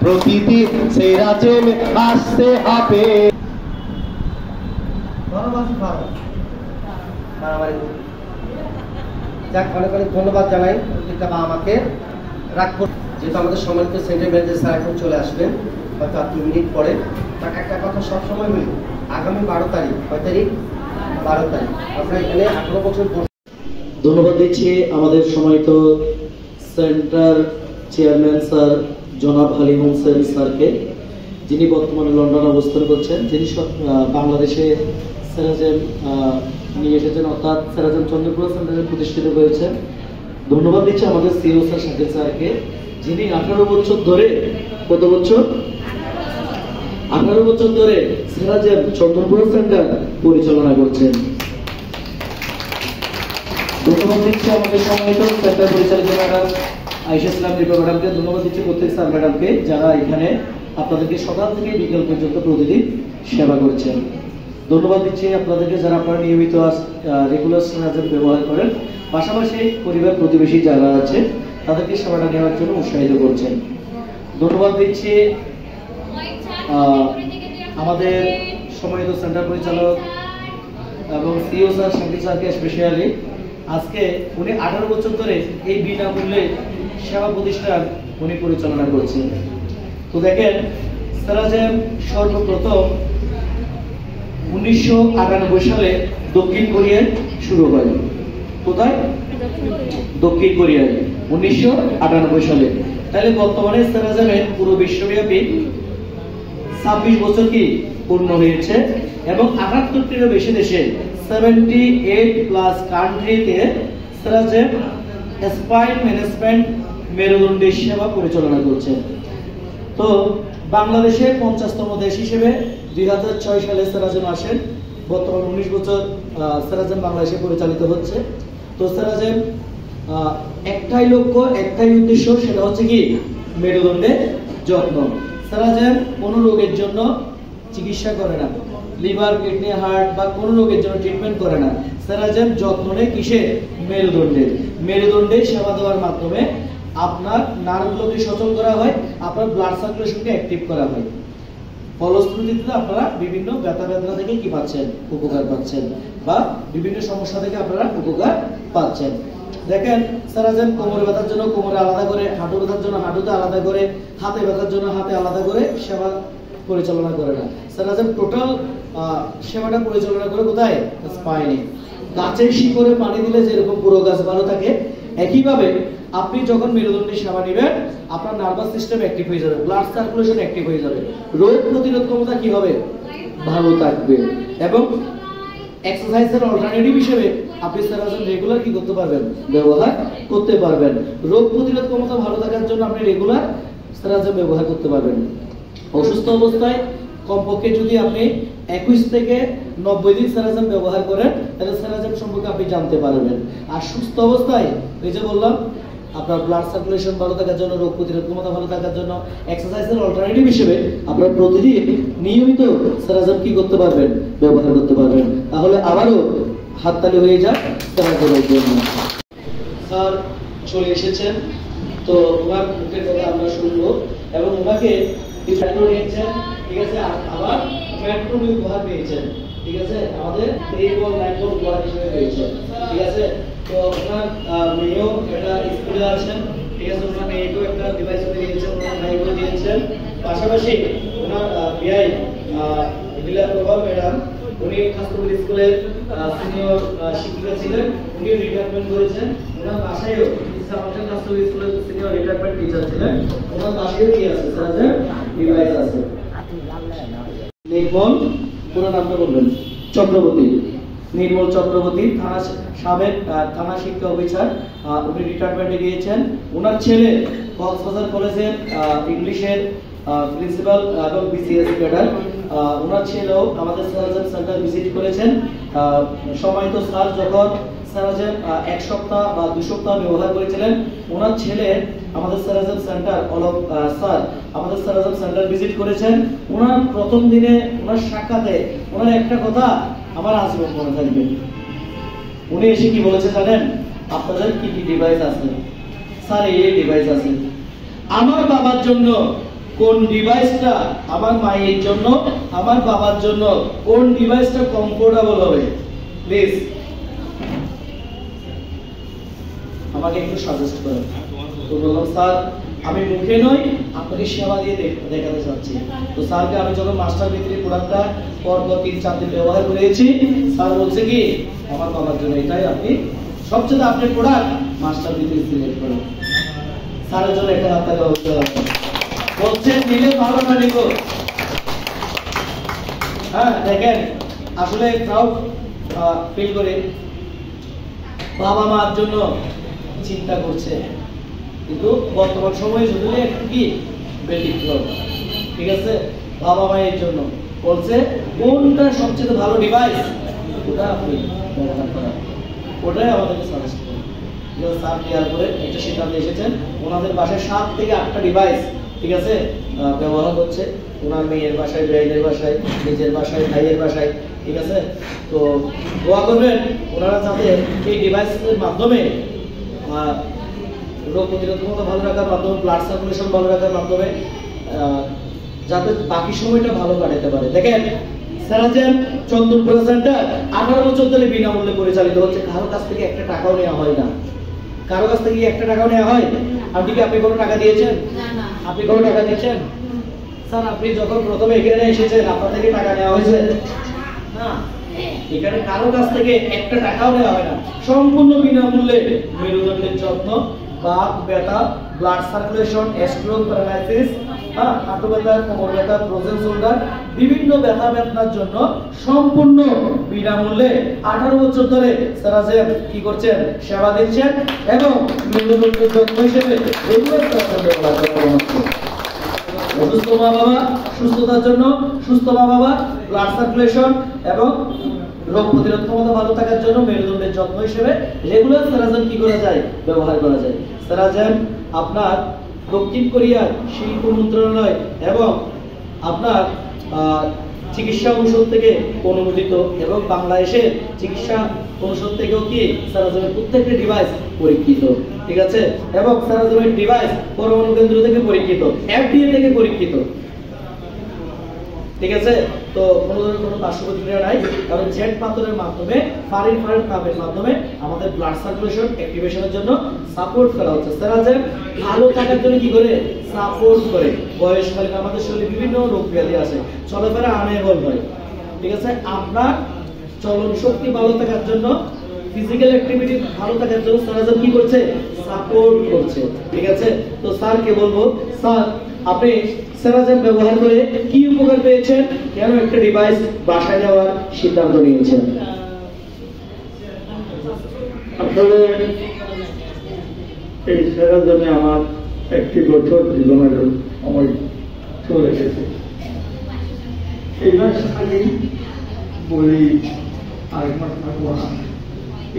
প্রকৃতি সেরাজে আসতে হবে। যাক, অনেক অনেক ধন্যবাদ জানাই প্রত্যেকটা মা আমাকে রাগ করে, যেহেতু আমাদের সম্মানিত সেন্টার ম্যানেজার স্যার এখন চলে আসবেন হয়তো আর 2 মিনিট পরে। তার একটা কথা সবসময় বলি, আগামী 12 তারিখ, কয় তারিখ? 12 তারিখ আমরা এখানে 18 বছর। ধন্যবাদ দিচ্ছি আমাদের সম্মানিত সেন্টার চেয়ারম্যান স্যার জনাব হালিম হোসেন স্যারকে, যিনি বর্তমানে লন্ডনে অবস্থান করছেন, যিনি বাংলাদেশে সেরাজেম নিয়ে এসেছেন, অর্থাৎ সেরাজেম চন্দ্রপুর সেন্টারে প্রতিষ্ঠিত হয়েছেন। ধন্যবাদ দিচ্ছি আমাদের সিও স্যার শাকিল স্যারকে, যিনি 18 বছর ধরে, কত বছর? 18 বছর ধরে সেরাজেম চন্দ্রপুর সেন্টার পরিচালনা করছেন। ধন্যবাদ দিচ্ছি আমাদের সম্মানিত সেন্টার পরিচালিকা ম্যাডাম আয়েশা ইসলাম রিপা ম্যাডামকে, ধন্যবাদ দিচ্ছি প্রত্যেক স্যার ম্যাডামকে, যারা এখানে আপনাদেরকে সকাল থেকে বিকেল পর্যন্ত প্রতিদিন সেবা করছেন। ধন্যবাদ দিচ্ছি আপনাদেরকে, যারা আপনারা নিয়মিত রেগুলার সেরাজেম ব্যবহার করেন, পাশাপাশি পরিবার প্রতিবেশী যারা আছে তাদেরকে সেবাটা নেওয়ার জন্য উৎসাহিত করছেন। ধন্যবাদ দিচ্ছি আমাদের সম্মানিত সেন্টার পরিচালক এবং সিও স্যার শাকিল স্যারকে স্পেশালি। আজকে উনি 18 বছর ধরে এই বিনামূল্যে সেবা প্রতিষ্ঠান উনি পরিচালনা করছেন। তো দেখেন, সেরাজেম সর্বপ্রথম 1998 সালে দক্ষিণ কোরিয়ায় শুরু হয়। কোথায়? দক্ষিণ কোরিয়ায় 1998 সালে। তাহলে বর্তমানে সেরাজেমের পুরো বিশ্বব্যাপী 26 বছর কি পূর্ণ হয়েছে এবং 78টিরও বেশি দেশে 78+ কান্ট্রিতে সেরাজেম স্পাইন ম্যানেজমেন্ট মেরুদণ্ডী সেবা পরিচালনা করছে। তো বাংলাদেশে 50তম দেশ হিসেবে 2006 সালে সেরাজেম আসেন। বর্তমান 19 বছর সেরাজেম বাংলাদেশে পরিচালিত হচ্ছে। তো সেরাজেম একটাই লক্ষ্য, একটাই উদ্দেশ্য, সেটা হচ্ছে কি মেরুদণ্ডের যত্ন। সেরাজেম কোনো রোগের জন্য চিকিৎসা করে না, লিভার, কিডনি, হার্ট বা কোনো রোগের জন্য ট্রিটমেন্ট করে না। সেরাজেম যত্ন নেয় কিসে? মেরুদণ্ডে সেবা দেওয়ার মাধ্যমে আপনার নার্ভগুলোকে সচল করা হয়, আপনার ব্লাড সার্কুলেশনকে অ্যাক্টিভ করা হয়। ফলশ্রুতিতে আপনারা বিভিন্ন ব্যথা বেদনা থেকে কি পাচ্ছেন? উপকার পাচ্ছেন, বা বিভিন্ন সমস্যা থেকে আপনারা উপকার পাচ্ছেন। দেখেন, সেরাজেম কোমরে ব্যথার জন্য কোমরে আলাদা করে, হাঁটু ব্যথার জন্য হাঁটুতে আলাদা করে, হাতে ব্যথার জন্য হাতে আলাদা করে সেবা পরিচালনা করে না। সেরাজেম টোটাল সেবাটা পরিচালনা করে কোথায়? স্পাইনে। গাছের শিকড়ে পানি দিলে যেরকম পুরো গাছ ভালো থাকে, একইভাবে আপনি যখন মেরুদণ্ডে সেবা নেবেন, আপনার নার্ভাস সিস্টেম অ্যাক্টিভ হয়ে যাবে, ব্লাড সার্কুলেশন অ্যাক্টিভ হয়ে যাবে, রোগ প্রতিরোধ ক্ষমতা কি হবে? ভালো থাকবে। এবং এক্সারসাইজের অল্টারনেটিভ হিসেবে আপনি সেরাজেম রেগুলার কি করতে পারবেন? ব্যবহার করতে পারবেন। রোগ প্রতিরোধ ক্ষমতা ভালো থাকার জন্য আপনি রেগুলার সেরাজেম ব্যবহার করতে পারবেন। অসুস্থ অবস্থায় কমপক্ষে যদি আপনি 21 থেকে 90 দিন সেরাজেম ব্যবহার করেন, তাহলে সেরাজেম সম্পর্কে আপনি জানতে পারবেন। আর সুস্থ অবস্থায়, এই যে বললাম, আপনার ব্লাড সার্কুলেশন ভালো থাকার জন্য, রোগ প্রতিরোধ ক্ষমতা ভালো থাকার জন্য এক্সারসাইজের অল্টারনেটিভ হিসেবে আপনারা প্রতিদিন নিয়মিত সেরাজেম কি করতে পারবেন? ব্যবহার করতে পারবেন। তাহলে আবারও হাততালি হয়ে যাক সেরাজেমের জন্য। স্যার চলে এসেছেন, তো ওনার মুখের কথা আমরা শুনবো এবং ওনাকে মেট্রো নিয়েছেন, ঠিক আছে, আবার মেট্রো উপহার পেয়েছেন, ঠিক আছে, আমাদের 3 বল 9 বল উপহার হিসেবে পেয়েছেন, ঠিক আছে। তো আপনার মেয়েও একটা স্কুলে আছেন, ঠিক আছে, ওনার মেয়েকেও একটা ডিভাইস দিয়েছেন, ওনার ভাইকেও দিয়েছেন। পাশাপাশি ওনার বিআই লীলা প্রভা ম্যাডাম, উনি খাসপুর স্কুলের সিনিয়র শিক্ষিকা ছিলেন, উনি রিটায়ারমেন্ট করেছেন। ওনার বাসায়ও আমাদের খাসপুর স্কুলের সিনিয়র রিটায়ারমেন্ট টিচার ছিলেন, ওনার বাসায়ও কি আছে? সেরাজেম ডিভাইস আছে। নির্মল, পুরো নামটা বলবেন? চক্রবর্তী, নির্মল চক্রবর্তী, সাবেক থানা শিক্ষা অফিসার, উনি রিটায়ারমেন্টে গিয়েছেন। ওনার ছেলে কক্সবাজার কলেজের ইংলিশের প্রিন্সিপাল এবং বিসিএস ক্যাডার। ওনার ছেলেও আমাদের সেরাজেম সেন্টার ভিজিট করেছেন। সম্মানিত স্যার যখন সারাজেন 1 সপ্তাহ বা 2 সপ্তাহ ব্যবহার করেছিলেন। ওনার ছেলে আমাদের সারাজেন সেন্টার স্যার আমাদের সারাজেন সেন্টার ভিজিট করেছেন। ওনার প্রথম দিনে ওনার সাক্ষাতে ওনার একটা কথা আমার আজীবন মনে থাকবে। উনি এসে কি বলেছে জানেন? আপনাদের কি কি ডিভাইস আছে? স্যার এই ডিভাইস আছে। আমার বাবার জন্য কোন ডিভাইসটা, আমার মায়ের জন্য, আমার বাবার জন্য কোন ডিভাইসটা কমফোর্টেবল হবে প্লিজ আমাকে একটু সাজেস্ট করুন। তো বললাম স্যার আমি মুখে নয় আপনাকে সেবা দিয়ে দেখাতে চাচ্ছি। তো স্যারকে আমি যখন মাস্টার ভিতরে প্রোডাক্টটা পরপর 3-4 দিন ব্যবহার করেছি, স্যার বলছে কি আমার বাবার জন্য এটাই আপনি সবচেয়ে আপনি প্রোডাক্ট মাস্টার ভিতরে সিলেক্ট করুন। স্যারের জন্য একটা হাত তালি হতে হবে। বলছেন নিলে ভালো না নিব? হ্যাঁ দেখেন আসলে প্রাউড ফিল করে বাবা মার জন্য চিন্তা করছে, কিন্তু বর্তমান সময়ে শুধু একটু কি ব্যতিক্রম। ঠিক আছে, বাবা মায়ের জন্য বলছে কোনটা সবচেয়ে ভালো ডিভাইস ওটা আপনি ব্যবহার করেন, ওটাই আমাদেরকে সাজেস্ট করুন। স্যার ক্লিয়ার করে একটা সিদ্ধান্তে এসেছেন। ওনাদের বাসায় 7 থেকে 8টা ডিভাইস ঠিক আছে ব্যবহার হচ্ছে। ওনার মেয়ের বাসায়, ভাইয়ের বাসায়, নিজের বাসায়, ভাইয়ের বাসায়। ঠিক আছে, তো দোয়া করবেন ওনারা যাতে এই ডিভাইসের মাধ্যমে রোগ প্রতিরোধ ক্ষমতা ভালো রাখার মাধ্যমে, ব্লাড সার্কুলেশন ভালো রাখার মাধ্যমে যাতে বাকি সময়টা ভালো কাটাতে পারে। দেখেন সারাজেন চন্দনপুর সেন্টার 18 বছর ধরে বিনামূল্যে পরিচালিত হচ্ছে। কারো কাছ থেকে একটা টাকাও নেওয়া হয় না। কারো কাছ থেকে একটা টাকাও নেওয়া হয়? আপনি কোনো টাকা দিয়েছেন? না। আপনি কোনো টাকা দিয়েছেন? স্যার আপনি যখন প্রথমে এখানে এসেছেন আপনার থেকে টাকা নেওয়া হয়েছে না? এখানে কারো কাছ থেকে একটা টাকাও নেওয়া হয় না। সম্পূর্ণ বিনামূল্যে মেরুদণ্ডের যত্ন, বাত ব্যথা, ব্লাড সার্কুলেশন, স্ট্রোক, প্যারালাইসিস, হাঁটু ব্যথা, কোমর ব্যথা, ফ্রোজেন শোল্ডার, বিভিন্ন ব্যথা বেদনার জন্য সম্পূর্ণ বিনামূল্যে 18 বছর ধরে সারাজেন কি করছেন? সেবা দিচ্ছেন এবং মেরুদণ্ডের যত্ন হিসেবে রেগুলার ব্যবহার করা হচ্ছে। অসুস্থ মা বাবা সুস্থতার জন্য, সুস্থ মা বাবা ব্লাড সার্কুলেশন এবং রোগ প্রতিরোধ ক্ষমতা ভালো থাকার জন্য মেরুদণ্ডের যত্ন হিসেবে রেগুলার সারাজেন কি করা যায়? ব্যবহার করা যায়। সারাজেন আপনার দক্ষিণ কোরিয়ার শিল্প মন্ত্রণালয় এবং আপনার চিকিৎসা অনুষদ থেকে অনুমোদিত এবং বাংলাদেশের চিকিৎসা অনুষদ থেকেও কি সারাজেনের প্রত্যেকটি ডিভাইস পরীক্ষিত। ঠিক আছে, এবং সারাজেনের ডিভাইস পরমাণু কেন্দ্র থেকে পরীক্ষিত, FDA থেকে পরীক্ষিত। ঠিক আছে, তো কোনো পার্শ্ব প্রতিক্রিয়া নাই, কারণ জেট পাথরের মাধ্যমে ফারিন তাপের মাধ্যমে আমাদের ব্লাড সার্কুলেশন অ্যাক্টিভেশনের জন্য সাপোর্ট করা হচ্ছে। সারাজেন ভালো থাকার জন্য কি করে? সাপোর্ট করে। বয়সকালীন আমাদের শরীরে বিভিন্ন রোগ ব্যাধি আছে, চলাফেরা আনএবল হয়। ঠিক আছে, আপনার চলন শক্তি ভালো থাকার জন্য, ফিজিক্যাল অ্যাক্টিভিটি ভালো থাকার জন্য সারাজেন কি করছে? সাপোর্ট করছে। ঠিক আছে, তো স্যারকে বলবো স্যার আপনি সারাজেন ব্যবহার করে কি উপকার পেয়েছেন, কেন একটা ডিভাইস বাসায় নেওয়ার সিদ্ধান্ত নিয়েছেন? আসলে এই সারাজনে আমার 1 বছর জীবনের সময় চলে গেছে। এই মাস আগে বলি আরেক মাস থাকবো না,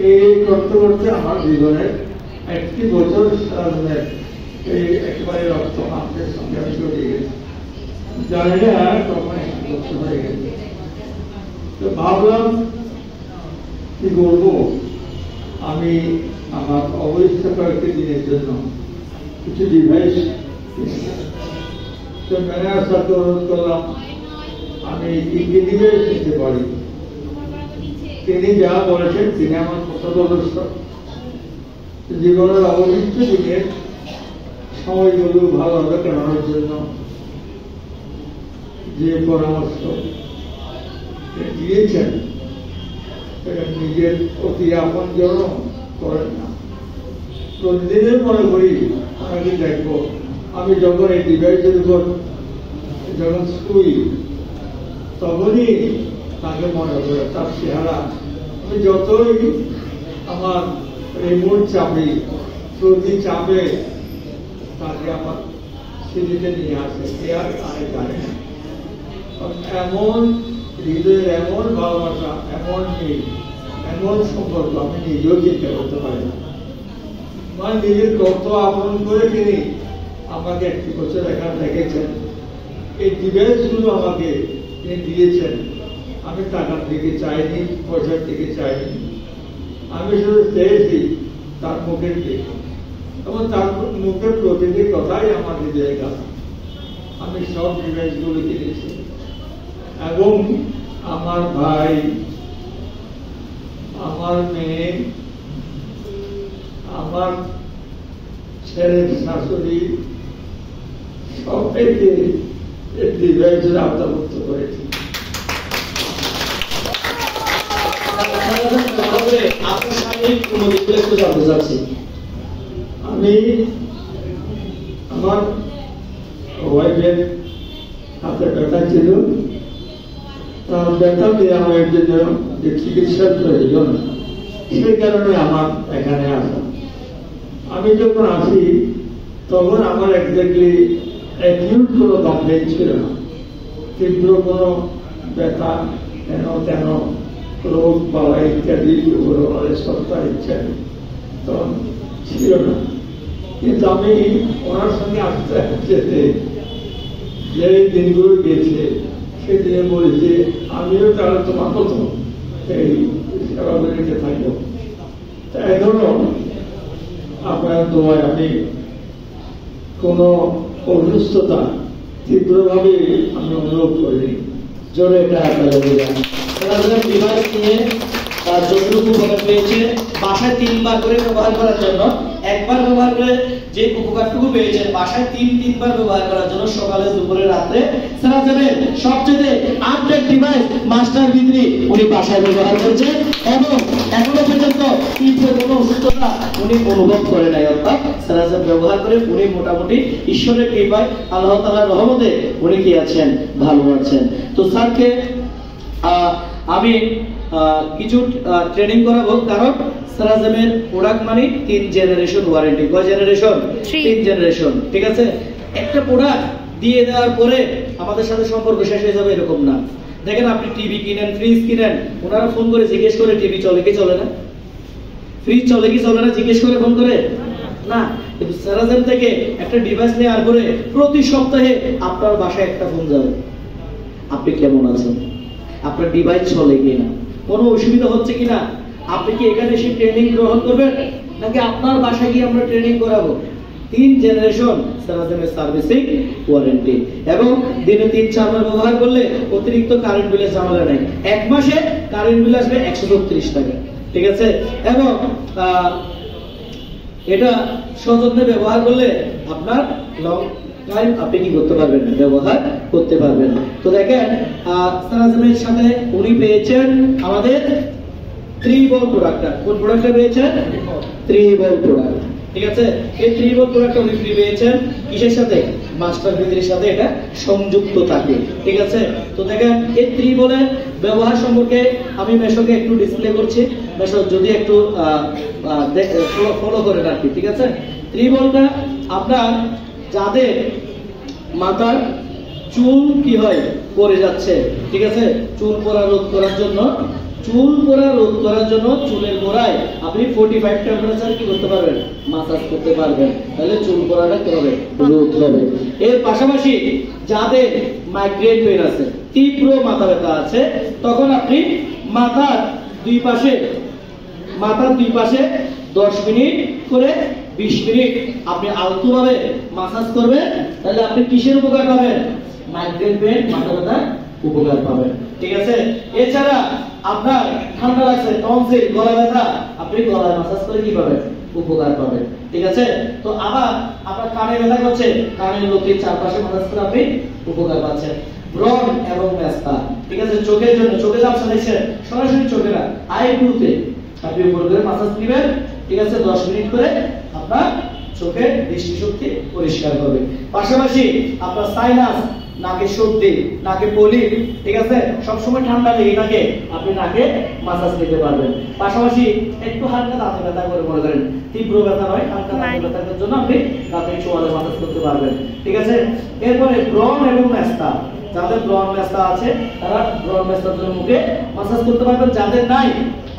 এই করতে করতে আমার জীবনের 1 বছর সারাজনের এই একেবারে রক্ত মাংসের সঙ্গে আমি জড়িয়ে গেছি। জানি না তখন 1 বছর হয়ে গেছে। তো ভাবলাম কি করবো, আমি আমার অবস্থা কয়েকটি দিনের জন্য কিছু ডিভাইস তো ম্যানেজার সাথে অনুরোধ করলাম আমি কি ডিভাইস নিতে পারি। তিনি যা বলেছেন তিনি আমার পথপ্রদর্শক। জীবনের অবশিষ্ট দিনের সময়গুলো ভালোভাবে কাটানোর জন্য যে পরামর্শ দিয়েছেন সেটা নিজের অতি আপন জন্য করেন না। প্রতিদিনের মনে করি আমি দেখবো, আমি যখন এই ডিভাইসের উপর যখন শুই তখনই তাকে মনে করে তার চেহারা। আমি যতই আমার রিমোট চাপি, প্রতি চাপে তাকে আমার স্মৃতিতে নিয়ে আসে। কে আর আরে জানে না, এমন হৃদয়ের এমন ভালোবাসা, এমন নেই, এমন সম্পর্ক আমি নিজেও চিন্তা করতে পারি না। মানে নিজের কর্ত আবরণ করে তিনি আমাকে একটি বছর এখানে রেখেছেন। এই ডিভাইসগুলো আমাকে তিনি দিয়েছেন। আমি টাকার দিকে চাইনি, পয়সার দিকে চাইনি, আমি শুধু চেয়েছি তার মুখের দিকে, এবং তার মুখের প্রতিটি কথাই আমার হৃদয়ে গাথা। আমি সব ডিভাইসগুলো কিনেছি এবং আমার ভাই, আমার মেয়ে, আমার ছেলের শাশুড়ি সবাইকে এই ডিভাইসের আওতাভুক্ত করেছি। আমি আমার ওয়াইফের হাতে ব্যথা ছিল, তার ব্যথা নিরাময়ের জন্য যে চিকিৎসার প্রয়োজন, সেই কারণে আমার এখানে আসা। আমি যখন আসি তখন আমার একজাক্টলি অ্যাকিউট কোনো কমপ্লেন ছিল না, তীব্র কোনো ব্যথা কেন কেন রোগ বাবা ইত্যাদি সপ্তাহ ইত্যাদি তখন ছিল না। কিন্তু আমি ওনার সঙ্গে আসতে যেতে যে দিনগুলো গেছে সেদিনে বলি যে আমিও তাহলে তোমার মতো এই সেবা করে থাকবো। এখনো আপনার দোয়ায় আমি কোনো অসুস্থতা তীব্রভাবে আমি অনুভব করিনি। জোরে এটা আপনারা বলবেন। ডিভাইস নিয়ে তার যতটুকু উপকার পেয়েছে বাসায় 3 বার করে ব্যবহার করার জন্য, একবার ব্যবহার করে যে উপকারটুকু পেয়েছেন বাসায় 3 বার ব্যবহার করার জন্য, সকালে, দুপুরে, রাত্রে সারা যাবে সবচেয়ে আপডেট ডিভাইস মাস্টার ভিতরি উনি বাসায় ব্যবহার করছেন এবং এখনো পর্যন্ত তীব্র কোনো অসুস্থতা উনি অনুভব করে নাই। অর্থাৎ সারা ব্যবহার করে উনি মোটামুটি ঈশ্বরের কৃপায়, আল্লাহ তাআলার রহমতে উনি কি আছেন, ভালো আছেন। তো স্যারকে আমি কিছু ট্রেনিং করাবো, কারণ সারাজামের প্রোডাক্ট মানে 3 জেনারেশন ওয়ারেন্টি। কয় জেনারেশন? 3 জেনারেশন। ঠিক আছে, একটা প্রোডাক্ট দিয়ে দেওয়ার পরে আমাদের সাথে সম্পর্ক শেষ হয়ে যাবে এরকম না। দেখেন আপনি টিভি কিনেন, ফ্রিজ কিনেন, ওনারা ফোন করে জিজ্ঞেস করে টিভি চলে কি চলে না, ফ্রিজ চলে কি চলে না জিজ্ঞেস করে ফোন করে না। কিন্তু সারাজাম থেকে একটা ডিভাইস নেওয়ার পরে প্রতি সপ্তাহে আপনার বাসায় একটা ফোন যাবে, আপনি কেমন আছেন, আপনার ডিভাইস চলে কিনা, কোনো অসুবিধা হচ্ছে কিনা, আপনি কি এখানে এসে ট্রেনিং গ্রহণ করবেন নাকি আপনার বাসায় গিয়ে আমরা ট্রেনিং করাবো। 3 জেনারেশন সারাজামের সার্ভিসিং ওয়ারেন্টি এবং দিনে 3-4 বার ব্যবহার করলে অতিরিক্ত কারেন্ট বিলের ঝামেলা নেই। 1 মাসে কারেন্ট বিল আসবে 134 টাকা। ঠিক আছে, এবং এটা সযত্নে ব্যবহার করলে আপনার লং টাইম আপনি কি করতে পারবেন, ব্যবহার করতে পারবেন। তো দেখেন সারাজামের সাথে উনি পেয়েছেন আমাদের 3 বল প্রোডাক্টটা। কোন প্রোডাক্টটা পেয়েছেন? 3 বল প্রোডাক্ট। ঠিক আছে, এই 3 বল প্রোডাক্টটা উনি ফ্রি পেয়েছেন। কিসের সাথে? মাস্টার ভিতরির সাথে এটা সংযুক্ত থাকে। ঠিক আছে, তো দেখেন এই 3 বলের ব্যবহার সম্পর্কে আমি মেশোকে একটু ডিসপ্লে করছি, মেশো যদি একটু ফলো করেন আর কি। ঠিক আছে, 3 বলটা আপনার যাদের মাথার চুল কি হয় পড়ে যাচ্ছে, ঠিক আছে, চুল পড়া রোধ করার জন্য, চুলের গোড়ায় আপনি 45 টেম্পারেচার কি করতে পারবেন, মাসাজ করতে পারবেন, তাহলে চুল পড়াটা কি হবে, রোধ হবে। এর পাশাপাশি যাদের মাইগ্রেন পেইন আছে, তীব্র মাথা ব্যথা আছে, তখন আপনি মাথার দুই পাশে 10 মিনিট করে 20 মিনিট আপনি আলতোভাবে মাসাজ করবেন, তাহলে আপনি কিসের উপকার পাবেন? মাইগ্রেন পেইন, মাথা ব্যথা উপকার পাবেন। ঠিক আছে, এছাড়া আপনার ঠান্ডা লাগছে, টনসিল, গলা ব্যথা, আপনি গলায় মাসাজ করে কি পাবেন, উপকার পাবেন। ঠিক আছে, তো আবার আপনার কানে ব্যথা করছে, কানের লতির চারপাশে মাসাজ করে আপনি উপকার পাচ্ছেন। ব্রণ এবং মেস্তা, ঠিক আছে, চোখের জন্য, চোখে ঝাপসা দেখছেন, সরাসরি চোখে না, আইব্রুতে আপনি উপর করে মাসাজ দিবেন। ঠিক আছে, 10 মিনিট করে আপনার চোখের দৃষ্টিশক্তি পরিষ্কার হবে। পাশাপাশি আপনার সাইনাস, নাকে সর্দি, নাকে পলি, ঠিক আছে, সবসময় ঠান্ডা লেগে থাকে, আপনি নাকে মাসাজ দিতে পারবেন। পাশাপাশি একটু হালকা দাঁতে ব্যথা করে মনে করেন, তীব্র ব্যথা নয়, হালকা দাঁতে ব্যথার জন্য আপনি দাঁতে চোয়ালে মাসাজ করতে পারবেন। ঠিক আছে, এরপরে ব্রণ এবং মেস্তা, যাদের ব্রন ব্যথা আছে তারা ব্রন ব্যথার জন্য মুখে মাসাজ করতে পারবেন। যাদের নাই,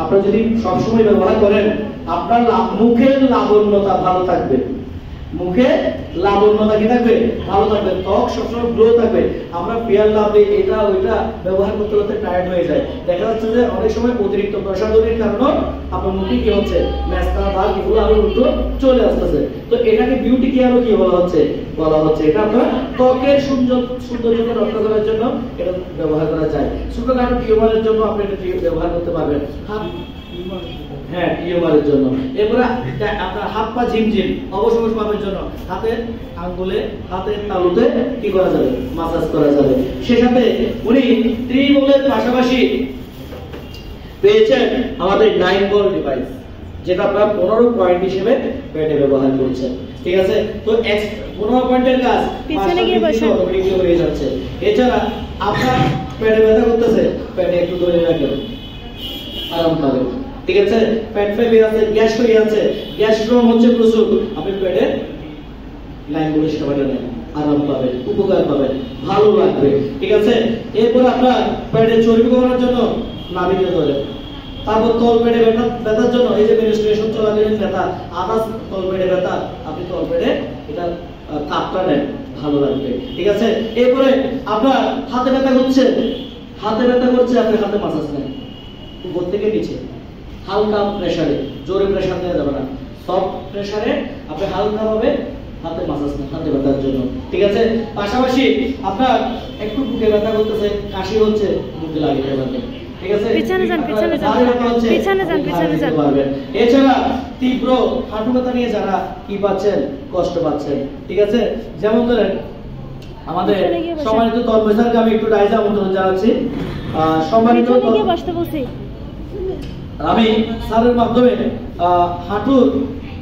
আপনারা যদি সবসময় ব্যবহার করেন, আপনার মুখের লাবণ্যতা ভালো থাকবে, মুখে লাবণ্যতা কি থাকবে, ভালো থাকবে, ত্বক সবসময় গ্লো থাকবে। আমরা ফেয়ার লাভলি এটা ওইটা ব্যবহার করতে করতে টায়ার্ড হয়ে যায়। দেখা যাচ্ছে যে অনেক সময় অতিরিক্ত প্রসাধনীর কারণে আপনার মুখে কি হচ্ছে, মেস্তা দাগ এগুলো আরো উল্টো চলে আসতেছে। তো এটাকে বিউটি কেয়ারও কি বলা হচ্ছে, এটা আপনার ত্বকের সৌন্দর্যকে রক্ষা করার জন্য এটা ব্যবহার করা যায়। ছোটখাটো টিউমারের জন্য আপনি এটা ব্যবহার করতে পারবেন। হ্যাঁ, টিউমারের জন্য। এরপরে আপনার হাত পা ঝিমঝিম অবশ ভাবের জন্য হাতের আঙ্গুলে, হাতের তালুতে কি করা যাবে, মাসাজ করা যাবে। সে সাথে উনি ত্রিবলের পাশাপাশি পেয়েছেন আমাদের 9 বল ডিভাইস, যেটা আপনারা 15 পয়েন্ট হিসেবে পেটে ব্যবহার করছেন। ঠিক আছে, তো 15 পয়েন্টের কাজ অটোমেটিকলি হয়ে যাচ্ছে। এছাড়া আপনার পেটে ব্যথা করতেছে, পেটে একটু ধরে রাখেন, আরাম পাবে। ঠিক আছে, পেট ফেলে আছে, গ্যাস হয়ে আছে, গ্যাস প্রবলেম হচ্ছে প্রচুর, আপনি পেটে 9 বল সেবাটা নেন, আরাম পাবেন, উপকার পাবেন, ভালো লাগবে। ঠিক আছে, এরপর আপনার পেটে চর্বি কমানোর জন্য নাভিতে ধরে, তারপর তল পেটে ব্যথার জন্য এই যে মেনস্ট্রুয়েশন চলাকালীন ব্যথা, আদার্স তল পেটে ব্যথা, আপনি তল পেটে এটা তাপটা নেন, ভালো লাগবে। ঠিক আছে, এরপরে আপনার হাতে ব্যথা করছে, আপনি হাতে মাসাজ নেন, উপর থেকে নিচে হালকা প্রেসারে, জোরে প্রেসার দেওয়া যাবে না, সফট প্রেসারে আপনি হালকা ভাবে হাতে মাসাজ নেন হাতে ব্যথার জন্য। ঠিক আছে, পাশাপাশি আপনার একটু বুকে ব্যথা করতেছে, কাশি হচ্ছে, বুকে লাগিয়ে দেবেন। ঠিক আছে, পিছনে যান। এছাড়া তীব্র হাঁটু ব্যথা নিয়ে যারা কি পাচ্ছেন, কষ্ট পাচ্ছেন। ঠিক আছে, যেমন ধরেন আমাদের সম্মানিত তলবেসারকে আমি একটু ডাইজা আমন্ত্রণ জানাচ্ছি। সম্মানিত আমি স্যারের মাধ্যমে হাঁটুর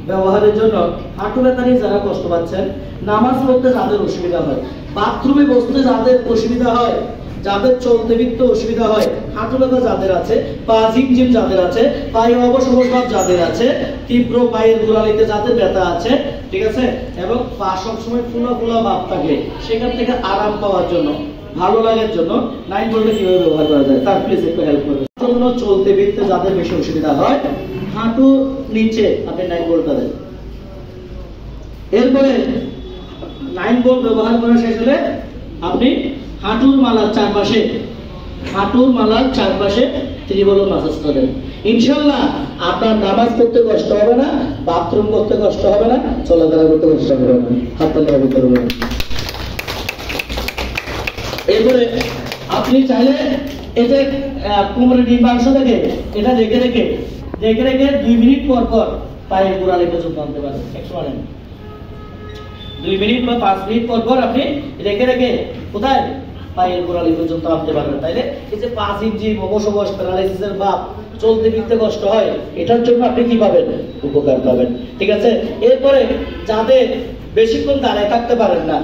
ব্যবহারের জন্য, হাঁটু ব্যথা নিয়ে যারা কষ্ট পাচ্ছেন, নামাজ পড়তে যাদের অসুবিধা হয়, বাথরুমে বসতে যাদের অসুবিধা হয়, যাদের চলতে ফিরতে অসুবিধা হয়, হাঁটু ব্যথা যাদের আছে, পা ঝিমঝিম যাদের আছে, পায়ে অবশ ভাব যাদের আছে, তীব্র পায়ের গোড়ালিতে যাদের ব্যথা আছে, ঠিক আছে, এবং পা সবসময় ফুলা ভাব থাকে, সেখান থেকে আরাম পাওয়ার জন্য, ভালো লাগার জন্য 9 বলটা কিভাবে ব্যবহার করা যায় তার প্লিজ একটু হেল্প করবেন। চলতে ফিরতে যাদের বেশি অসুবিধা হয়, হাঁটু নিচে আপনি 9 বলটা দেন। এরপরে 9 বল ব্যবহার করা শেষ হলে আপনি হাঁটুর মালার চারপাশে ত্রিবল মাসাজ করেন। ইনশাআল্লাহ আপনার নামাজ পড়তে কষ্ট হবে না, বাথরুম করতে কষ্ট হবে না, চলাফেরা করতে কষ্ট হবে না। হাতটা লাগু করবেন। এরপরে আপনি চাইলে এটা কোমরের ডিম্বাংশ থেকে এটা রেখে রেখে 2 মিনিট পর পর পায়ের গোড়ালি পর্যন্ত আনতে পারেন। 2 মিনিট বা 5 মিনিট পর পর আপনি রেখে রেখে কোথায়, পায়ের গোড়ালি পর্যন্ত আনতে পারবেন। তাইলে এই যে 5 ইঞ্চি অবশ প্যারালাইসিসের ভাব, চলতে ফিরতে কষ্ট হয়, এটার জন্য আপনি কি পাবেন, উপকার পাবেন। ঠিক আছে, এরপরে যাদের বেশিক্ষণ দাঁড়ায় থাকতে পারেন না,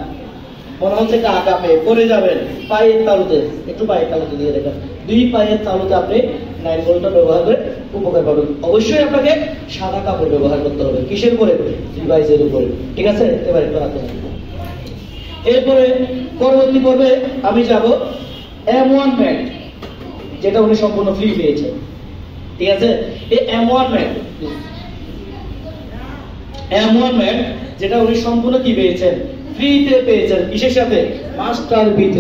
মনে হচ্ছে গা কাঁপে, পড়ে যাবেন, পায়ের তালুতে একটু দিয়ে দেখেন, 2 পায়ের তালুতে আপনি 9 বলটা ব্যবহার করে উপকার পাবেন। অবশ্যই আপনাকে সাদা কাপড় ব্যবহার করতে হবে। কিসের উপরে, ডিভাইসের উপরে। ঠিক আছে, এবার একটু হাতে। এরপরে পরবর্তী পর্বে আমি যাব M1 ম্যাট, যেটা উনি সম্পূর্ণ ফ্রি পেয়েছেন। ঠিক আছে, এই M1 ম্যাট যেটা উনি সম্পূর্ণ কি পেয়েছেন, ফ্রিতে পেয়েছেন। কিসের সাথে, মাস্টার B3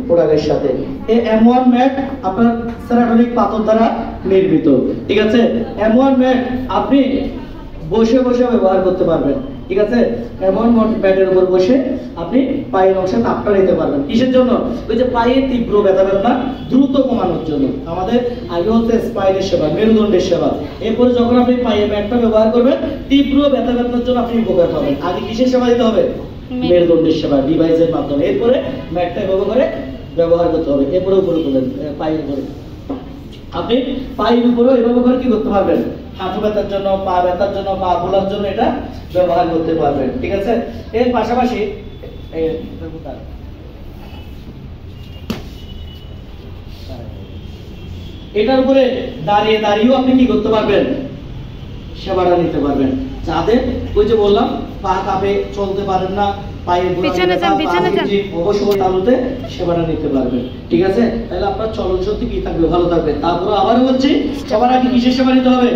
প্রোডাক্টের সাথে। এই M1 ম্যাট আপনার সেরাটোনিক পাথর দ্বারা নির্মিত। ঠিক আছে, M1 ম্যাট আপনি বসে ব্যবহার করতে পারবেন। ঠিক আছে, M1 ম্যাটের উপর বসে আপনি পায়ের অংশে তাপটা নিতে পারবেন। কিসের জন্য, ওই যে পায়ের তীব্র ব্যথা দ্রুত কমানোর জন্য। আমাদের আগে হচ্ছে স্পাইনের সেবা, মেরুদণ্ডের সেবা। এরপরে যখন আপনি পায়ের ম্যাটটা ব্যবহার করবেন, তীব্র ব্যথার জন্য আপনি উপকার পাবেন। আগে কিসের সেবা দিতে হবে, মেরুদণ্ডের সেবা, ডিভাইসের মাধ্যমে। এরপরে ম্যাটটা ব্যবহার করতে হবে। এরপরে উপরে তুলেন, পায়ের উপরে আপনি পায়ের উপরে এভাবে করে কি করতে পারবেন, হাঁটু ব্যথার জন্য, পা ব্যথার জন্য, পা ফোলার জন্য এটা ব্যবহার করতে পারবেন। ঠিক আছে, এর পাশাপাশি এটার উপরে দাঁড়িয়েও আপনি কি করতে পারবেন, সেবাটা নিতে পারবেন। যাদের ওই যে বললাম পা কাঁপে, চলতে পারেন না, পায়ের তালুতে সেবাটা নিতে পারবেন। ঠিক আছে, তাহলে আপনার চলন শক্তি কি থাকবে, ভালো থাকবে। তারপরে আবারও বলছি, সবার আগে কিসের সেবা নিতে হবে?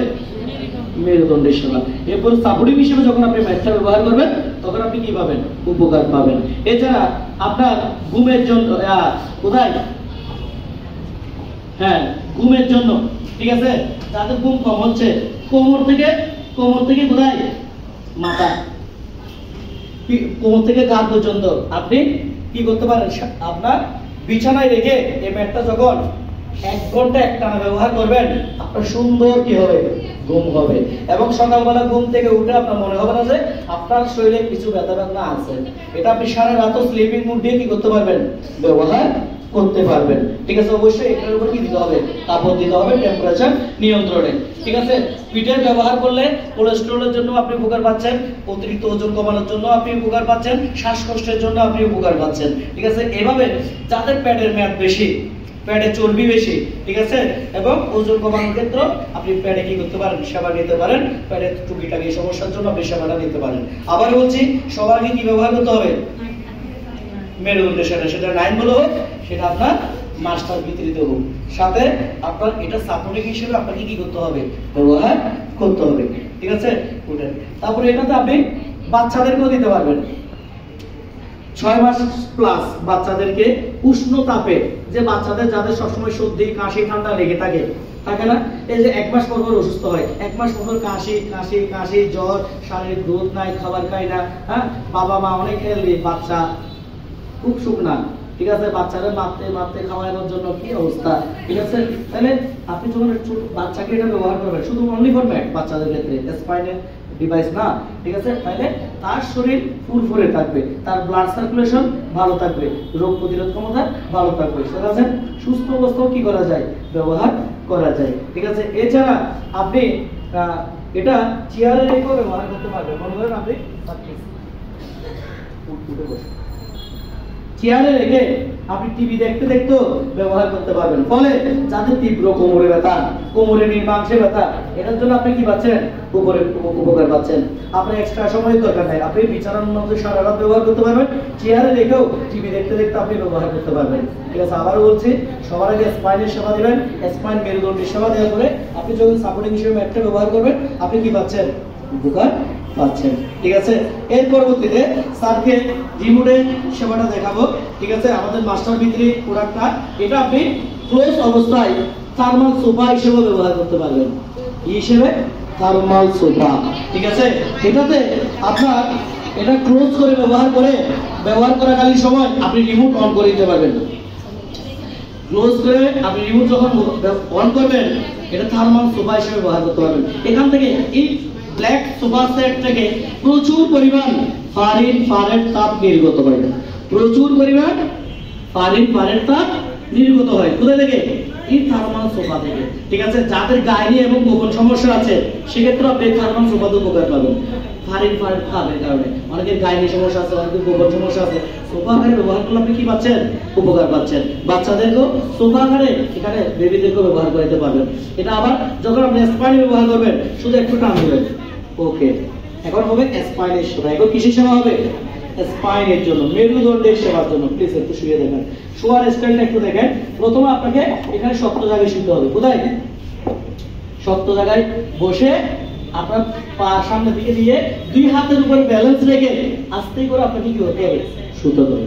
মেরুদণ্ডের সেবা। এরপর সাপোর্টিং হিসেবে যখন আপনি ম্যাটটা ব্যবহার করবেন তখন আপনি কি পাবেন? উপকার পাবেন। এছাড়া আপনার ঘুমের জন্য কোথায়, হ্যাঁ ঘুমের জন্য, ঠিক আছে, যাদের ঘুম কম হচ্ছে, কোমর থেকে কোথায়, মাথা, কোমর থেকে গা পর্যন্ত আপনি কি করতে পারেন? আপনার বিছানায় রেখে এই ম্যাটটা যখন 1 ঘন্টা একটানা ব্যবহার করবেন, আপনার সুন্দর কি হবে? ঘুম হবে। এবং সকালবেলা ঘুম থেকে উঠে আপনার মনে হবে না যে আপনার শরীরে কিছু ব্যথা ব্যথা আছে। এটা আপনি সারা রাত স্লিপিং মুড দিয়ে কি করতে পারবেন? ব্যবহার করতে পারবেন। ঠিক আছে, অবশ্যই এটার উপর কি দিতে হবে? তাপমাত্রা দিতে হবে, টেম্পারেচার নিয়ন্ত্রণে। ঠিক আছে, পিঠের ব্যবহার করলে কোলেস্টেরলের জন্য আপনি উপকার পাচ্ছেন, অতিরিক্ত ওজন কমানোর জন্য আপনি উপকার পাচ্ছেন, শ্বাসকষ্টের জন্য আপনি উপকার পাচ্ছেন। ঠিক আছে, এভাবে যাদের পেটের মেদ বেশি, পেটে চর্বি বেশি, ঠিক আছে, এবং ওজন কমানোর ক্ষেত্রে আপনি পেটে কি করতে পারেন? সেবা নিতে পারেন। পেটের টুকিটাকি সমস্যার জন্য আপনি সেবাটা নিতে পারেন। আবার বলছি, সবার আগে কি ব্যবহার করতে হবে? মেরুদণ্ডের সেটা 9 বলো হোক, সেটা আপনার মাস্টার বিতরিত হোক, সাথে আপনার এটা সাপোর্টিং হিসেবে আপনাকে কি করতে হবে? ব্যবহার করতে হবে। ঠিক আছে, তারপরে এটাতে আপনি বাচ্চাদেরকেও দিতে পারবেন। 6 মাস প্লাস বাচ্চাদেরকে উষ্ণ তাপে, যে বাচ্চাদের যাদের সবসময় সর্দি কাশি ঠান্ডা লেগে থাকে না, এই যে 1 মাস পর অসুস্থ হয়, 1 মাস পর কাশি জ্বর, শারীরিক গ্রোথ নাই, খাবার খায় না, হ্যাঁ, বাবা মা অনেক হেলদি, বাচ্চা খুব শুকনা, ঠিক আছে, বাচ্চাদের মারতে খাওয়ানোর জন্য কি অবস্থা। ঠিক আছে, তাহলে আপনি যখন বাচ্চাকে এটা ব্যবহার করবেন, শুধু অনলি ফর ম্যাট, বাচ্চাদের ক্ষেত্রে স্পাইনের ডিভাইস না, ঠিক আছে, তাহলে তার শরীর ফুরফুরে থাকবে, তার ব্লাড সার্কুলেশন ভালো থাকবে, রোগ প্রতিরোধ ক্ষমতা ভালো থাকবে। ঠিক আছে, সুস্থ অবস্থাও কি করা যায়? ব্যবহার করা যায়। ঠিক আছে, এছাড়া আপনি এটা চেয়ারে রেখেও ব্যবহার করতে পারবেন। মনে করেন আপনি চেয়ারে রেখে আপনি টিভি দেখতে দেখতেও ব্যবহার করতে পারবেন। ফলে যাদের তীব্র কোমরে ব্যথা, কোমরে নির্মাংসে ব্যথা, এটার জন্য আপনি কি পাচ্ছেন? উপকার পাচ্ছেন। আপনার এক্সট্রা সময়ের দরকার নাই, আপনি বিছানার মধ্যে সারা রাত ব্যবহার করতে পারবেন, চেয়ারে রেখেও টিভি দেখতে দেখতে আপনি ব্যবহার করতে পারবেন। ঠিক আছে, আবারও বলছি, সবার আগে স্পাইনের সেবা দিবেন। স্পাইন মেরুদণ্ডের সেবা দেওয়ার পরে আপনি যখন সাপোর্টিং হিসেবে ম্যাটটা ব্যবহার করবেন, আপনি কি পাচ্ছেন? উপকার পাচ্ছেন। ঠিক আছে, এর পরবর্তীতে স্যারকে রিমোটে সেবাটা দেখাবো। ঠিক আছে, আমাদের মাস্টার ভিতরি প্রোডাক্টটা, এটা আপনি ক্লোজ অবস্থায় থার্মাল সোফা হিসেবে ব্যবহার করতে পারবেন। কি হিসেবে? Thermal sofa. ঠিক আছে, এটাতে আপনার এটা ক্লোজ করে ব্যবহার করাকালীন সময় আপনি রিমোট অন করে দিতে পারবেন। ক্লোজ করে আপনি রিমোট যখন অন করবেন, এটা থার্মাল সোফা হিসেবে ব্যবহার করতে পারবেন। এখান থেকে এই ব্ল্যাক সোফা সেট থেকে প্রচুর পরিমাণ ফারের তাপ নির্গত হয়, প্রচুর পরিমাণ ফারের তাপ নির্গত হয়। কোথা থেকে? এই থার্মাল সোফা থেকে। ঠিক আছে, যাদের গায়ে এবং গোপন সমস্যা আছে সেক্ষেত্রে আপনি থার্মাল সোফাতে উপকার পাবেন। ফারের তাপের কারণে অনেকের গায়ে সমস্যা আছে, অনেকের গোপন সমস্যা আছে, সোফা আকারে ব্যবহার করলে আপনি কি পাচ্ছেন? উপকার পাচ্ছেন। বাচ্চাদেরকেও সোফা আকারে, এখানে বেবিদেরকেও ব্যবহার করতে পারবেন। এটা আবার যখন আপনি স্পাইন ব্যবহার করবেন, শুধু একটু টান দিবেন। ওকে, এখন হবে স্পাইনের সেবা। এখন কিসের সেবা হবে? স্পাইনের জন্য, মেরুদণ্ডের সেবার জন্য। প্লিজ একটু শুয়ে দেখেন, শোয়ার স্টাইলটা একটু দেখেন। প্রথমে আপনাকে এখানে শক্ত জায়গায় শুতে হবে। কোথায়? শক্ত জায়গায় বসে আপনার পা সামনের দিকে দিয়ে 2 হাতের উপর ব্যালেন্স রেখে আস্তে করে আপনাকে কি করতে হবে? শুতে হবে।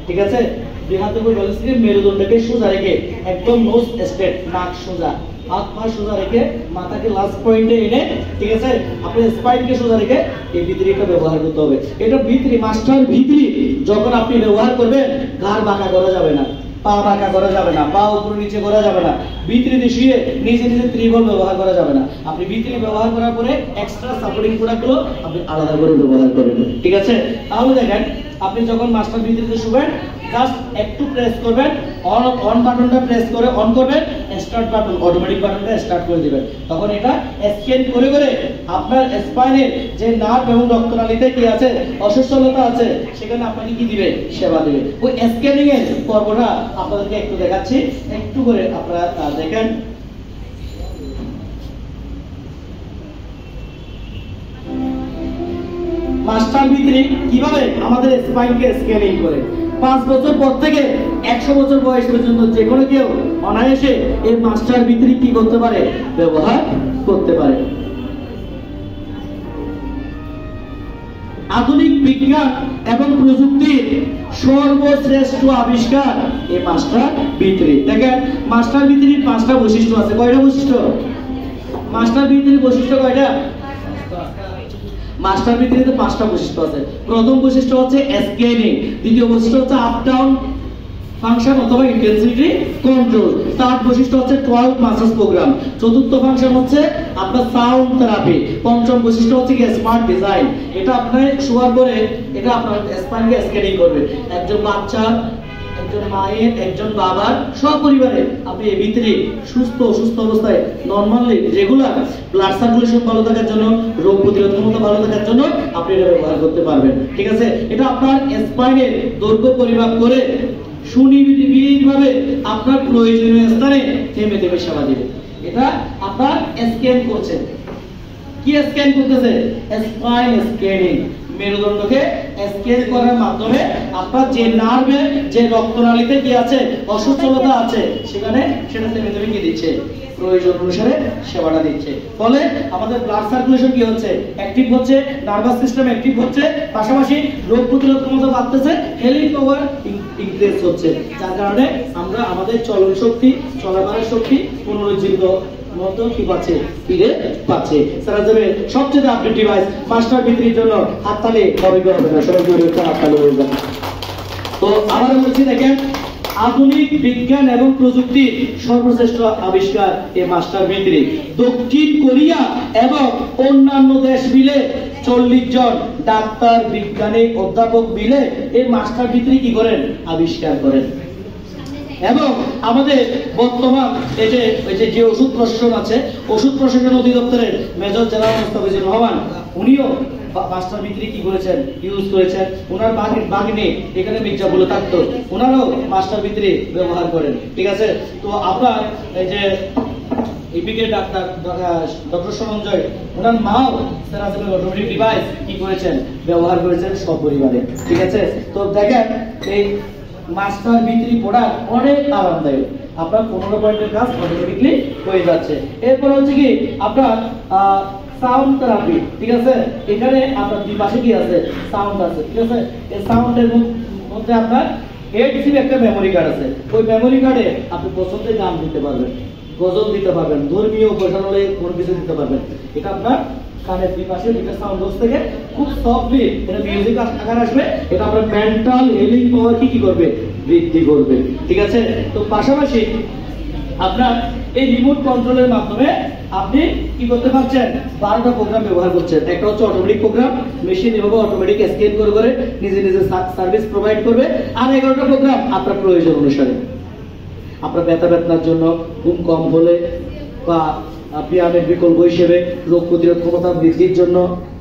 ঠিক আছে, 2 হাতের উপর ব্যালেন্স রেখে মেরুদণ্ডকে সোজা রেখে একদম নোজ স্ট্রেট, নাক সোজা, হাত পা সোজা রেখে মাথাকে লাস্ট পয়েন্টে এনে, ঠিক আছে, আপনি স্পাইনকে সোজা রেখে এই ভিতরিটা ব্যবহার করতে হবে। এটা ভিতরি, মাস্টার ভিতরি যখন আপনি ব্যবহার করবেন, ঘাড় বাঁকা করা যাবে না, পা বাঁকা করা যাবে না, পা উপর নিচে করা যাবে না, ভিতরিতে শুয়ে নিজে ত্রিভুজ ব্যবহার করা যাবে না। আপনি ভিতরি ব্যবহার করার পরে এক্সট্রা সাপোর্টিং প্রোডাক্টগুলো আপনি আলাদা করে ব্যবহার করবেন। ঠিক আছে, তাহলে দেখেন, আপনি যখন মাস্টার ভিতরিতে শুবেন, জাস্ট একটু প্রেস করবেন, অন বাটনটা প্রেস করে অন করবেন, স্টার্ট বাটন, অটোমেটিক বাটনটা স্টার্ট করে দিবেন। তখন এটা স্ক্যান করে করে আপনার স্পাইনের যে নার্ভ এবং রক্তনালীতে কি আছে, অসুস্থতা আছে, সেখানে আপনাকে কি দিবে? সেবা দিবে। ওই স্ক্যানিং এর পর্বটা আপনাদেরকে একটু দেখাচ্ছি, একটু করে আপনারা দেখেন। মাস্টার ভিত্রি কিভাবে আমাদের স্পাইনকে স্ক্যানিং করে। 5 বছর পর থেকে 100 বছর বয়স পর্যন্ত যে কোনো কেউ অনায়াসে এই মাস্টার ভিত্রি কি করতে পারে, ব্যবহার করতে পারে। আধুনিক বিজ্ঞান এবং প্রযুক্তির সর্বশ্রেষ্ঠ আবিষ্কার এই মাস্টার ভিত্রি। দেখেন মাস্টার ভিত্রির 5টা বৈশিষ্ট্য আছে। কয়টা বৈশিষ্ট্য? মাস্টার ভিত্রির বৈশিষ্ট্য কয়টা? মাস্টার ভিত্রিতে 5টা বৈশিষ্ট্য আছে। প্রথম বৈশিষ্ট্য হচ্ছে স্ক্যানিং, দ্বিতীয় বৈশিষ্ট্য হচ্ছে আপ ডাউন ফাংশন অথবা ইন্টেন্সিটি কন্ট্রোল, থার্ড বৈশিষ্ট্য হচ্ছে 12 মাসাজ প্রোগ্রাম, চতুর্থ ফাংশন হচ্ছে আপনার সাউন্ড থেরাপি, পঞ্চম বৈশিষ্ট্য হচ্ছে কি স্মার্ট ডিজাইন। এটা আপনার শোয়ার পরে এটা আপনার স্পাইনকে স্ক্যানিং করবে। একজন বাচ্চা, একজন মায়ের, একজন বাবার, সব পরিবারে আপনি এই ভিতরে সুস্থ অবস্থায় নরমালি রেগুলার ব্লাড সার্কুলেশন ভালো থাকার জন্য, রোগ প্রতিরোধ ক্ষমতা ভালো থাকার জন্য আপনি এটা ব্যবহার করতে পারবেন। ঠিক আছে, এটা আপনার স্পাইনের দৈর্ঘ্য পরিমাপ করে সুনিবিড়ভাবে আপনার প্রয়োজনীয় স্থানে থেমে থেমে সেবা দিবে। এটা আপনার স্ক্যান করছে। কি স্ক্যান করতেছে? Spine scanning. মেরুদণ্ডকে স্ক্যান করার মাধ্যমে আপনার যে নার্ভে, যে রক্তনালীতে কি আছে, অসুস্থতা আছে, সেখানে সেটা থেমে থেমে কি দিচ্ছে, প্রয়োজন অনুসারে সেবাটা দিচ্ছে। ফলে আমাদের ব্লাড সার্কুলেশন কি হচ্ছে, অ্যাক্টিভ হচ্ছে, নার্ভাস সিস্টেম অ্যাক্টিভ হচ্ছে, পাশাপাশি রোগ প্রতিরোধ ক্ষমতা বাড়তেছে, হেলিং পাওয়ার ইনক্রিজ হচ্ছে, যার কারণে আমরা আমাদের চলন শক্তি, চলাফেরার শক্তি পুনরুজ্জীবিত মতো কি পাচ্ছে, ফিরে পাচ্ছে। সারাজবে সবচেয়ে আপডেট ডিভাইস মাস্টার ভিত্রির জন্য হাততালি হবে না, সবাই জোরে হাততালি হয়ে যাবে। তো আবার বলছি, দেখেন আধুনিক বিজ্ঞান এবং প্রযুক্তির সর্বশ্রেষ্ঠ আবিষ্কার এই মাস্টার ভিত্রি। দক্ষিণ কোরিয়া এবং অন্যান্য দেশ মিলে 40 জন ডাক্তার, বিজ্ঞানী, অধ্যাপক মিলে এই মাস্টার ভিত্রি কি করেন, আবিষ্কার করেন। এবং আমাদের বর্তমান যে ওষুধ প্রশাসন আছে, ওষুধ প্রশাসন অধিদপ্তরের মেজর জেনারেল মোস্তাফিজুর রহমান, উনিও মাস্টার ভিত্রি কি করেছেন, ইউজ করেছেন। ওনার বাগিনী এখানে মির্জাপুরে থাকতো, ওনারাও মাস্টার ভিত্রি ব্যবহার করেন। ঠিক আছে, তো আপনার এই যে ইপিকে ডাক্তার ডক্টর সঞ্জয়, ওনার মাও সেরাজের অটোমেটিক ডিভাইস কি করেছেন, ব্যবহার করেছেন সপরিবারে। ঠিক আছে, তো দেখেন এই মাস্টার ভিত্রি প্রোডাক্ট অনেক আরামদায়ক। আপনার 15 পয়েন্টের কাজ অটোমেটিকলি হয়ে যাচ্ছে। এরপর হচ্ছে কি আপনার সাউন্ড থেরাপি। ঠিক আছে, এখানে আপনার দুই পাশে কি আছে, সাউন্ড আছে। ঠিক আছে, এই সাউন্ডের মধ্যে আপনার 8 জিবি একটা মেমোরি কার্ড আছে। ওই মেমোরি কার্ডে আপনি পছন্দের গান দিতে পারবেন, গজল দিতে পারবেন, ধর্মীয় উপাসনালয়ে কোনো কিছু দিতে পারবেন। এটা আপনার কানের দুই পাশে দুইটা সাউন্ড বক্স থেকে খুব সফটলি এটা মিউজিক আকার আসবে। এটা আপনার মেন্টাল হিলিং পাওয়ার কি করবে, বৃদ্ধি করবে। ঠিক আছে, তো পাশাপাশি আপনার এই রিমোট কন্ট্রোলের মাধ্যমে আপনি কি করতে পারছেন, 12টা প্রোগ্রাম ব্যবহার করছেন। একটা হচ্ছে অটোমেটিক প্রোগ্রাম, মেশিন এভাবে অটোমেটিক স্ক্যান করে নিজে সার্ভিস প্রোভাইড করবে। আর 11টা প্রোগ্রাম আপনার প্রয়োজন অনুসারে, আপনার ব্যথা বেদনার জন্য, ঘুম কম হলে, বা ব্যায়ামের বিকল্প হিসেবে, রোগ প্রতিরোধ ক্ষমতা বৃদ্ধির জন্য,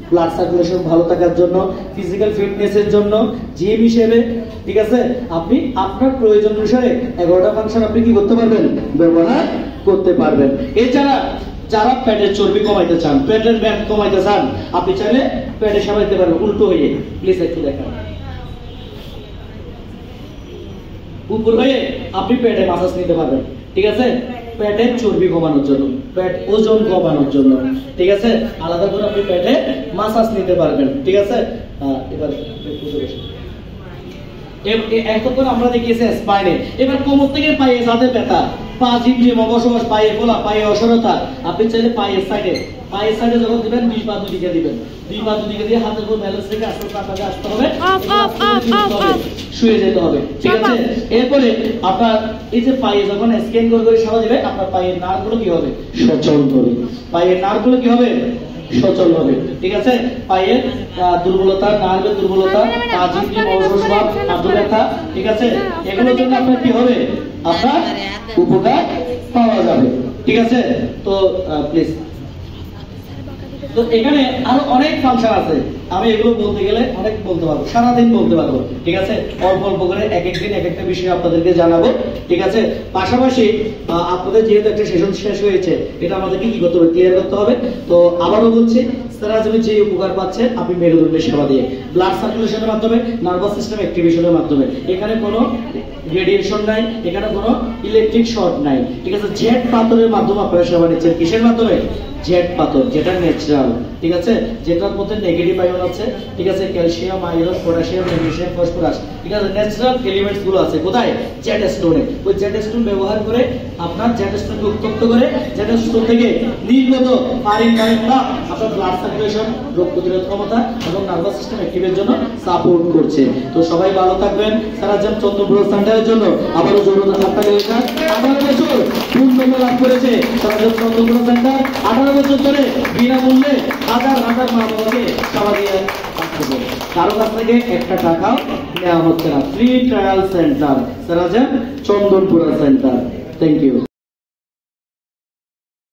ব্লাড সার্কুলেশন ভালো থাকার জন্য, ফিজিক্যাল ফিটনেসের জন্য, জিম হিসেবে। ঠিক আছে, আপনি আপনার প্রয়োজন অনুসারে 11টা ফাংশন আপনি কি করতে পারবেন, ব্যবহার করতে পারবেন। এছাড়া যারা পেটের চর্বি কমাইতে চান, পেটের ব্যাট কমাইতে চান, আপনি চাইলে পেটে সামাইতে পারবেন উল্টো হয়ে। প্লিজ একটু দেখান, উপর হয়ে আপনি পেটে মাসাজ নিতে পারবেন। ঠিক আছে, পেটের চর্বি কমানোর জন্য, পেট ওজন কমানোর জন্য। ঠিক আছে, আলাদা করে আপনি পেটে মাসাজ নিতে পারবেন। ঠিক আছে, এবার এতক্ষণ আমরা দেখিয়েছি স্পাইনে। এবার কোমর থেকে পায়ে যাদের ব্যথা, পা ঝিমঝিম, অবসর, পায়ে ফোলা, পায়ে অসরতা, আপনি চাইলে পায়ের সাইডে যখন দিবেন 2 পা দুদিকে দিবেন, 2 পা দুদিকে দিয়ে হাতের উপর ব্যালেন্স রেখে আস্তে আস্তে আসতে হবে, শুয়ে যেতে হবে। ঠিক আছে, এরপরে আপনার এই যে পায়ে যখন স্ক্যান করে সেবা দিবে, আপনার পায়ের নার্ভগুলো কি হবে, সচল হবে। পায়ের নার্ভগুলো কি হবে, সচল হবে। ঠিক আছে, পায়ের দুর্বলতা, নার্ভের দুর্বলতা, পা ঝিমঝিম, অবসর ভাব, হাঁটু ব্যথা, ঠিক আছে, এগুলোর জন্য আপনার কি হবে, আপনার উপকার পাওয়া যাবে। ঠিক আছে, তো প্লিজ, তো এখানে আরো অনেক ফাংশন আছে, আমি এগুলো বলতে গেলে অনেক বলতে পারবো, সারাদিন বলতে পারবো। ঠিক আছে, অল্প অল্প করে এক একদিন এক একটা বিষয় আপনাদেরকে জানাবো। ঠিক আছে, পাশাপাশি আপনাদের যেহেতু একটা সেশন শেষ হয়েছে, এটা আমাদেরকে কি করতে হবে, ক্লিয়ার করতে হবে। তো আবারও বলছি, সেরাজমে যে উপকার পাচ্ছেন আপনি মেরুদণ্ডের সেবা দিয়ে, ব্লাড সার্কুলেশনের মাধ্যমে, নার্ভাস সিস্টেম অ্যাক্টিভেশনের মাধ্যমে। এখানে কোনো রেডিয়েশন নাই, এখানে কোনো ইলেকট্রিক শর্ট নাই, ঠিক আছে। জেট পাথরের মাধ্যমে আপনারা সেবা নিচ্ছেন। কিসের মাধ্যমে? জেট পাথর, যেটা ন্যাচারাল, ঠিক আছে, যেটার মধ্যে নেগেটিভ আয়ন আছে, ঠিক আছে, calcium, iron, potassium, magnesium, phosphorus, ঠিক আছে, ন্যাচারাল এলিমেন্টস গুলো আছে। কোথায়? জেট স্টোনে। ওই জেট স্টোন ব্যবহার করে আপনার জেট স্টোনকে উত্তপ্ত করে জেট স্টোন থেকে নির্গত ফারিন কারেন্টটা আপনার ব্লাড সার্কুলেশন, রোগ প্রতিরোধ ক্ষমতা এবং নার্ভাস সিস্টেম অ্যাক্টিভের জন্য সাপোর্ট করছে। তো সবাই ভালো থাকবেন। সারাজাম চন্দ্রপুর সেন্টারের জন্য আবারও জোরদার হাততালি হয়ে যাক। 18 বছর পূর্ণতা লাভ করেছে সারাজাম চন্দ্রপুর সেন্টার। 18 বছর ধরে বিনামূল্যে হাজার হাজার মা বাবাকে সেবা দিয়ে আসছে। কারো কাছ থেকে একটা টাকাও নেওয়া হচ্ছে না। ফ্রি ট্রায়াল সেন্টার সারাজাম চন্দ্রপুর সেন্টার। Thank you.